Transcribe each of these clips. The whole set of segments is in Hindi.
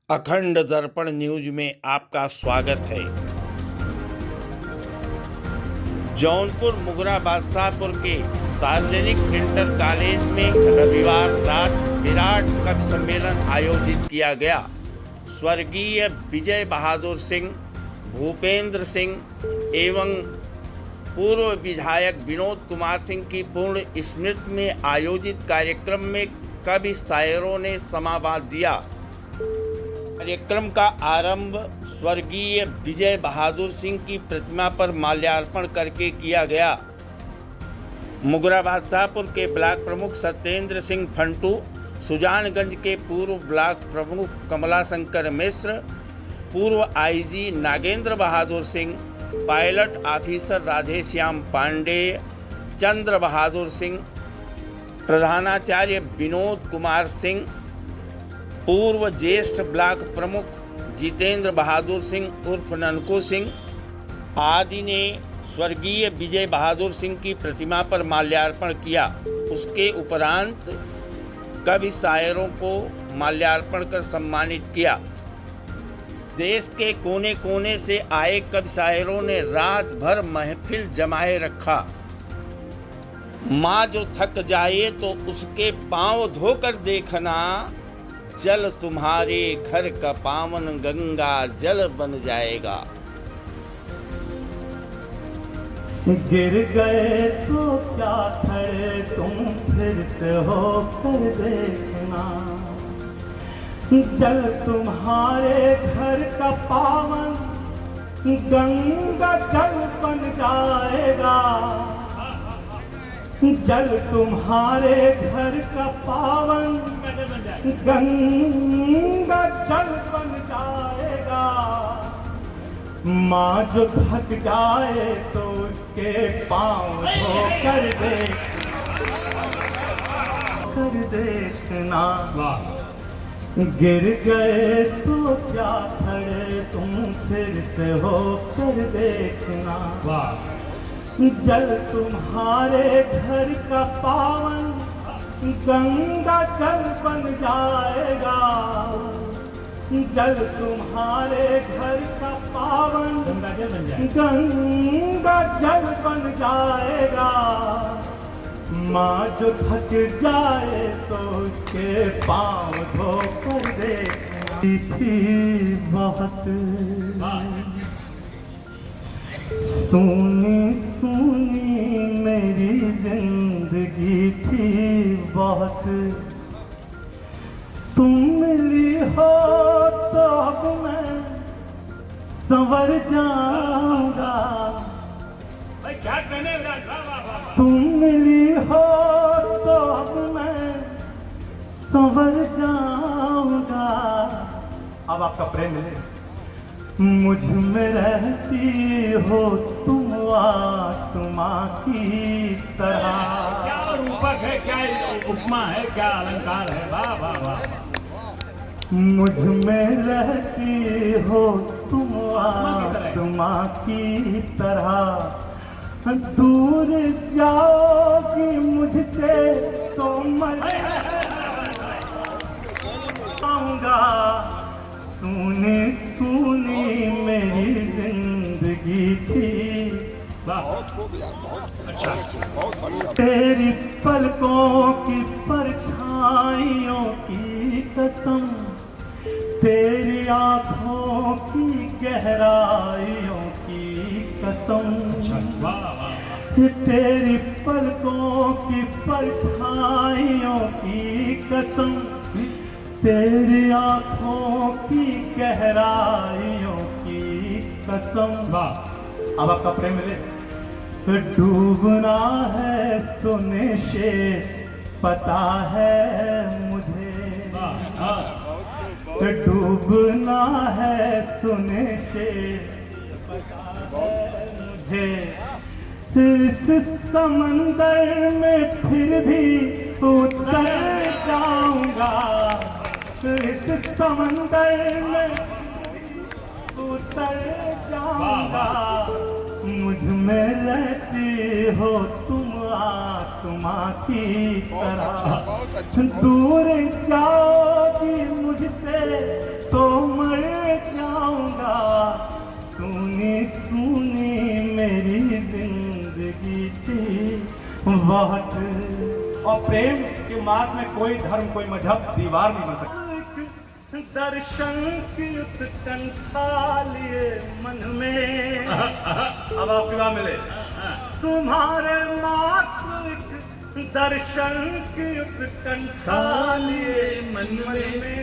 अखंड दर्पण न्यूज में आपका स्वागत है। जौनपुर मुगरा बादशाहपुर के सार्वजनिक इंटर कॉलेज में रविवार रात विराट कवि सम्मेलन आयोजित किया गया। स्वर्गीय विजय बहादुर सिंह, भूपेंद्र सिंह एवं पूर्व विधायक विनोद कुमार सिंह की पूर्ण स्मृति में आयोजित कार्यक्रम में कवि शायरों ने समावाद दिया। कार्यक्रम का आरंभ स्वर्गीय विजय बहादुर सिंह की प्रतिमा पर माल्यार्पण करके किया गया। मुगरा बादशाहपुर के ब्लॉक प्रमुख सत्येंद्र सिंह फंटू, सुजानगंज के पूर्व ब्लॉक प्रमुख कमलाशंकर मिश्र, पूर्व IG Nagendra Bahadur Singh, pilot officer Radheshyam Pandey, चंद्र बहादुर सिंह, प्रधानाचार्य विनोद कुमार सिंह, पूर्व ज्येष्ठ ब्लॉक प्रमुख जितेंद्र बहादुर सिंह उर्फ ननको सिंह आदि ने स्वर्गीय विजय बहादुर सिंह की प्रतिमा पर माल्यार्पण किया। उसके उपरांत कवि शायरों को माल्यार्पण कर सम्मानित किया। देश के कोने कोने से आए कवि शायरों ने रात भर महफिल जमाए रखा। माँ जो थक जाए तो उसके पांव धोकर देखना, जल तुम्हारे घर का पावन गंगा जल बन जाएगा। गिर गए तो क्या खड़े तुम फिर से हो कर देखना, जल तुम्हारे घर का पावन गंगा जल बन जाएगा। जल तुम्हारे घर का पावन गंगा जल बन जाएगा। माँ जो थक जाए तो उसके पाँव धो कर देखना। गिर गए तो क्या खड़े तुम फिर से हो कर देखना, जल तुम्हारे घर का पावन गंगा जल बन जाएगा। जल तुम्हारे घर का पावन गंगा जल बन जाएगा। माँ जो थक जाए तो उसके पाँव धो कर देखना। थी बहुत सुनी सुनी मेरी जिंदगी थी बहुत, तुम मिली हो तो अब मैं संवर जाऊंगा। क्या कहने तुम मिली हो तो अब मैं संवर जाऊंगा। अब आपका प्रेम मिले, मुझ में रहती हो तुम आत्मा की तरह। क्या रूपक है, क्या उपमा है, क्या अलंकार है। वाह वाह वाह। मुझ में रहती हो तुम आत्मा की तरह। दूर जाओगी मुझसे तो मर जाऊंगा। सुनी सुनी मेरी जिंदगी थी अच्छा। तेरी पलकों की परछाइयों की कसम, तेरी आंखों की गहराइयों की कसम। तेरी पलकों की परछाइयों की कसम, तेरी आंखों की गहराइयों की कसम। अब आपका प्रेम मिले, डूबना है सोने से पता है मुझे। डूबना है सोने से पता है मुझे। इस समंदर में फिर भी उतर जाऊंगा। इस समंदर में उतर जाऊंगा। मुझ में रहती हो तुम आत्मा की तरह। दूर जाओगी मुझसे तो मर जाऊंगा। सुनी सुनी मेरी जिंदगी थी बहुत। और प्रेम के मार्ग में कोई धर्म कोई मजहब दीवार नहीं बन सकता। दर्शन की उत्कंठा लिए मन में अब आपकी बात मिले तुम्हारे मात्र एक दर्शन की उत्कंठा लिए मन में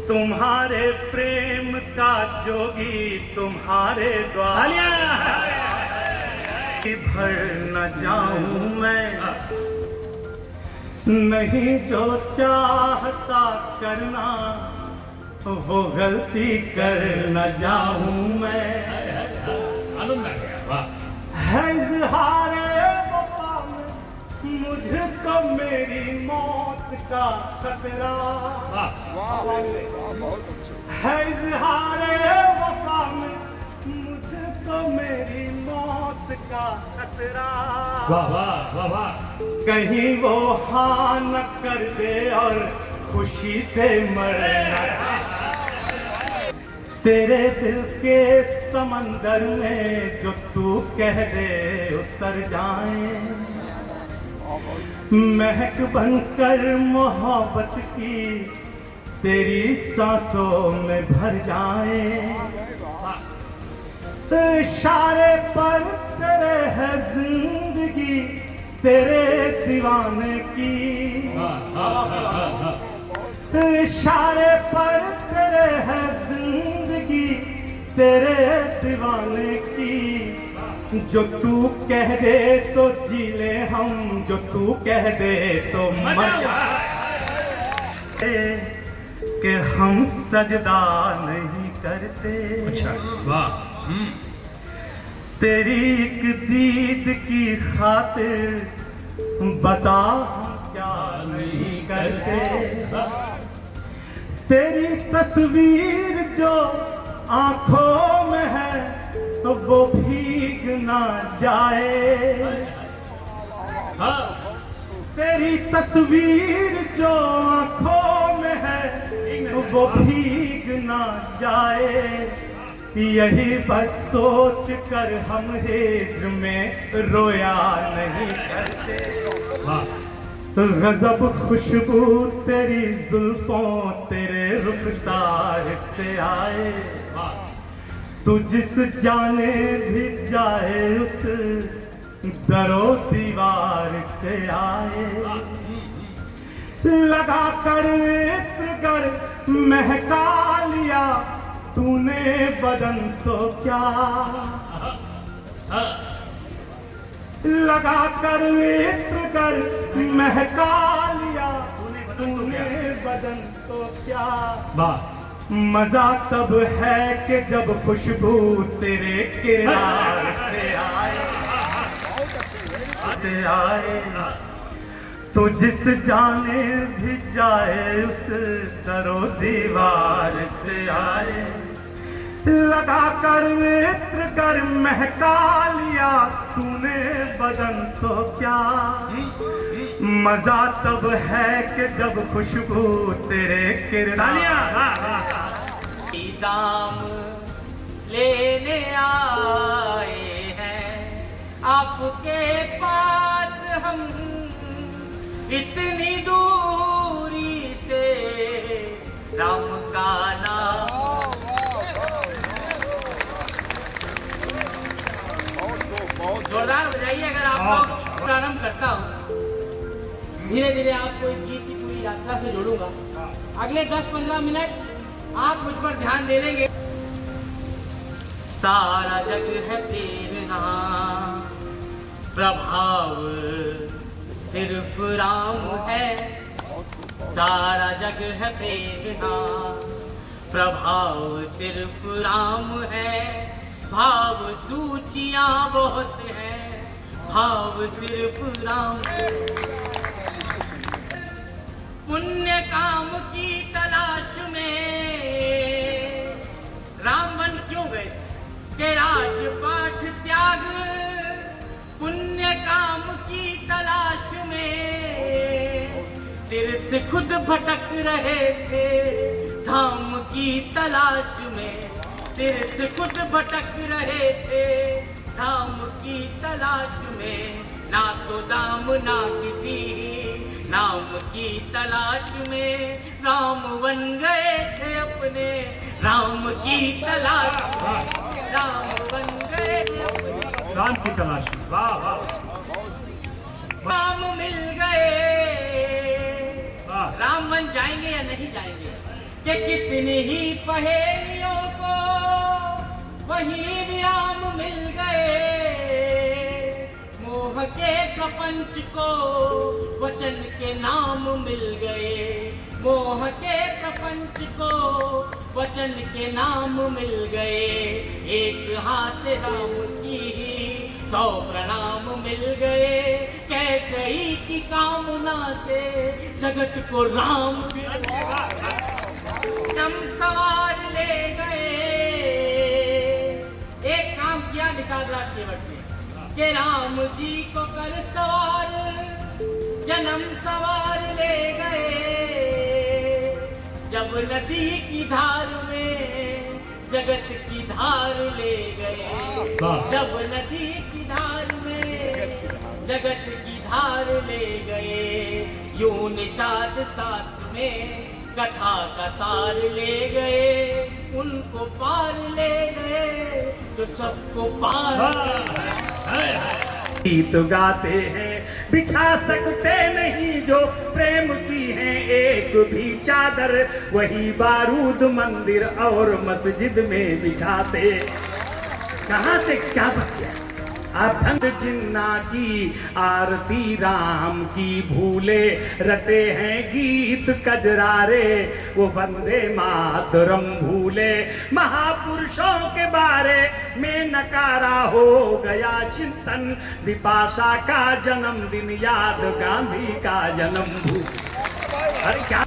तुम्हारे प्रेम का जोगी तुम्हारे द्वार भर न जाऊं मैं। नहीं जो चाहता करना वो गलती कर न जाऊं मैं। आनंद आ गया, वाह। है इज़हारे वफा में मुझको मेरी मौत का खतरा। है इज़हारे वफा में मुझको मेरी मौत का खतरा। वाह वाह वाह वाह। कहीं वो हाँ न कर दे और खुशी से मरना। तेरे दिल के समंदर में जो तू कह दे उतर जाए। महक बनकर मोहब्बत की तेरी सांसों में भर जाए। इशारे पर तेरे है जिंदगी तेरे दीवाने की। इशारे पर तेरे है जिंदगी तेरे दीवाने की। जो तू कह दे तो जी ले हम, जो तू कह दे तो मर जाए। कि हम सजदा नहीं करते। अच्छा वाह। तेरी एक दीद की खातिर बता हम क्या नहीं करते। तेरी तस्वीर जो आंखों में है तो वो भीग ना जाए। तेरी तस्वीर जो आंखों में है तो वो भीग ना जाए। यही बस सोच कर हम हिज्र में रोया नहीं करते। गजब खुशबू तेरी जुल्फों तेरे रुखसार से आए। तू जिस जाने भी जाए उस दरो दीवार से आए। लगा कर इत्र कर महका लिया तूने बदन तो क्या। लगा कर इत्र कर महका लिया तूने बदन तो क्या। मजा तब है कि जब खुशबू तेरे किरदार से आए। तो जिस जाने भी जाए उस दरो दीवार से आए। लगा कर इत्र कर महका लिया तूने बदन तो क्या। मजा तब है कि जब खुशबू तेरे किरदार। दाम लेने आए हैं आपके पास हम। इतनी दूरी से राम का नाम। जोरदार बजाइए अगर आप लोग। प्रारंभ करता हूँ धीरे धीरे आपको इस गीत की पूरी यात्रा से जोड़ूंगा। अगले 10-15 मिनट आप मुझ पर ध्यान दे देंगे। सारा जग है प्रेरणा प्रभाव सिर्फ राम है। सारा जग है प्रेरणा प्रभाव सिर्फ राम है। भाव सूचियां बहुत हैं भाव सिर्फ राम है। पुण्य काम की तलाश में राम बन क्यों गए के राजपाठ त्याग। पुण्य काम की तलाश में तीर्थ खुद भटक रहे थे तलाश में तीर्थ खुद भटक रहे थे, धाम की तलाश में ना तो दाम ना किसी नाम की तलाश में राम बन गए थे अपने राम की तलाश में राम बन गए थे अपने राम की तलाश में। वाह वाह राम मिल गए। वाह। राम बन जाएंगे या नहीं जाएंगे कि कितनी ही पहेलियों को वही भी राम मिल गए। मोह के प्रपंच को वचन के नाम मिल गए। मोह के प्रपंच को वचन के नाम मिल गए। एक हाथ राम की 100 प्रणाम मिल गए। कैकेयी की कामना से जगत को राम हम सवार ले गए। एक काम किया निषाद राज केवट ने कि राम जी को कर सवार जन्म सवार ले गए। जब नदी की धार में जगत की धार ले गए। जब नदी की धार में जगत की धार ले गए। यूं निषाद साथ में कथा का सार ले गए। उनको पार ले गए जो सबको पार। गीत गाते हैं बिछा सकते नहीं जो प्रेम की है एक भी चादर। वही बारूद मंदिर और मस्जिद में बिछाते। कहाँ से क्या बच गया? आप ठंड जिन्ना की आरती राम की भूले रटे हैं गीत कजरारे। वो वंदे मातरम भूले महापुरुषों के बारे में नकारा हो गया चिंतन। बिपाशा का जन्मदिन याद गांधी का जन्मदिन। अरे क्या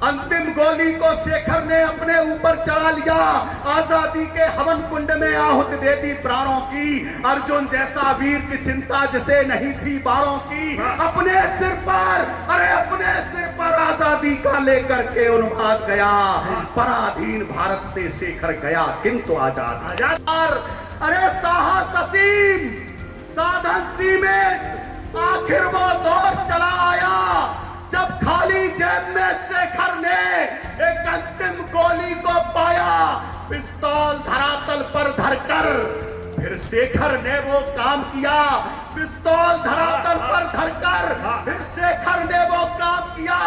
अंतिम गोली को शेखर ने अपने ऊपर चला लिया। आजादी के हवन कुंड में आहुति दे दी प्राणों की। अर्जुन जैसा वीर की चिंता जिसे नहीं थी बारों की। अपने सिर पर अपने सिर पर आजादी का लेकर के उन्माद गया। पराधीन भारत से शेखर गया किंतु आजाद। अरे साहस असीम साधन सीमित आखिर वो दौर चला आया जब खाली जेब में शेखर ने एक अंतिम गोली को पाया। पिस्तौल धरातल पर धरकर फिर शेखर ने वो काम किया। पिस्तौल धरातल पर धरकर फिर शेखर ने वो काम किया।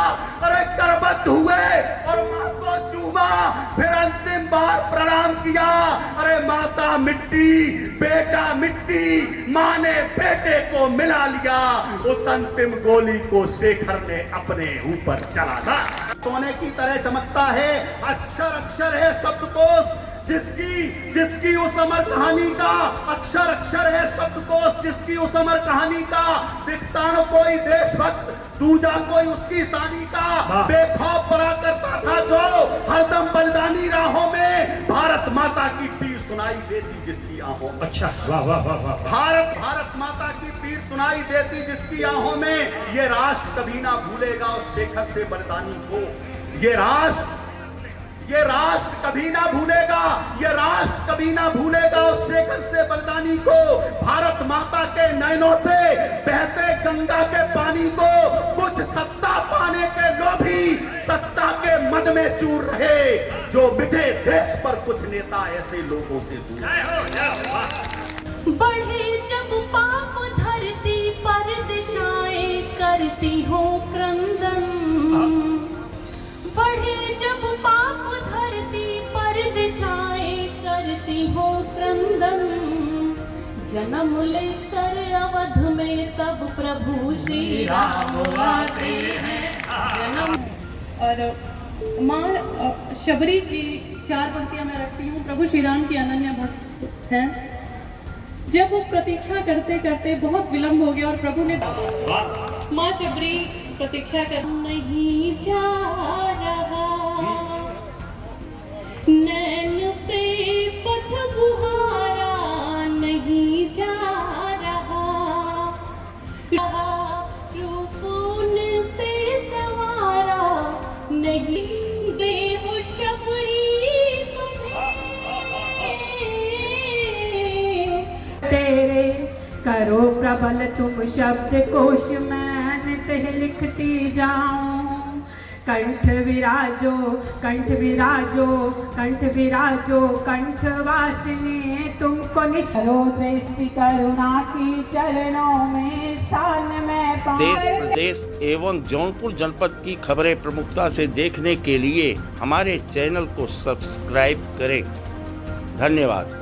अरे करबद्ध हुए और मां को चूमा। फिर अंतिम बार प्रणाम किया। अरे माता मिट्टी बेटा मिट्टी मां ने बेटे को मिला लिया। उस अंतिम गोली को शेखर ने अपने ऊपर चला था। सोने की तरह चमकता है अक्षर अक्षर है शब्दकोश जिसकी उस अमर कहानी का अक्षर अक्षर है शब्दकोश जिसकी उस अमर कहानी का दिखता न कोई देशभक्त दूजा कोई उसकी सानी का। बेखौफ परा करता था जो हरदम बलिदानी राहों में। भारत माता की पीर सुनाई देती जिसकी आहों में। अच्छा वाह वाह वाह वाह। भारत माता की पीर सुनाई देती जिसकी आहों में। ये राष्ट्र कभी ना भूलेगा उस शेखर से बलिदानी को। ये राष्ट्र कभी ना भूलेगा। ये राष्ट्र कभी ना भूलेगा उस शेखर से बलिदानी को। भारत माता के नयनों से बहते गंगा के पानी को कुछ सत्ता पाने के लोभी सत्ता के मद में चूर रहे जो मिटे देश पर कुछ नेता ऐसे लोगों से दूर। बढ़े जब पाप धरती पर दिशाएं करती हो क्रंदन। बढ़े जब पाप धरती पर दिशाएं करती हो क्रंदन। जन्म लेकर अवध में तब प्रभु श्री राम आते हैं। जन्म और माँ शबरी की 4 पंक्तियां मैं रखती हूँ। प्रभु श्री राम की अनन्य भक्त हैं। जब वो प्रतीक्षा करते करते बहुत विलंब हो गया और प्रभु ने माँ शबरी प्रतीक्षा कर नहीं जा रहा। नैन से पथ बुहारा नहीं जा रहा। रूप से सवारा नहीं। बेहोश करो प्रबल तुम शब्द कोश मैं नित लिखती जाऊं। कंठ विराजो कंठ विराजो कंठ विराजो कंठ वासिनी तुमको निशरो दृष्टि करुणा की चरणों में स्थान में देश प्रदेश एवं जौनपुर जनपद की खबरें प्रमुखता से देखने के लिए हमारे चैनल को सब्सक्राइब करें। धन्यवाद।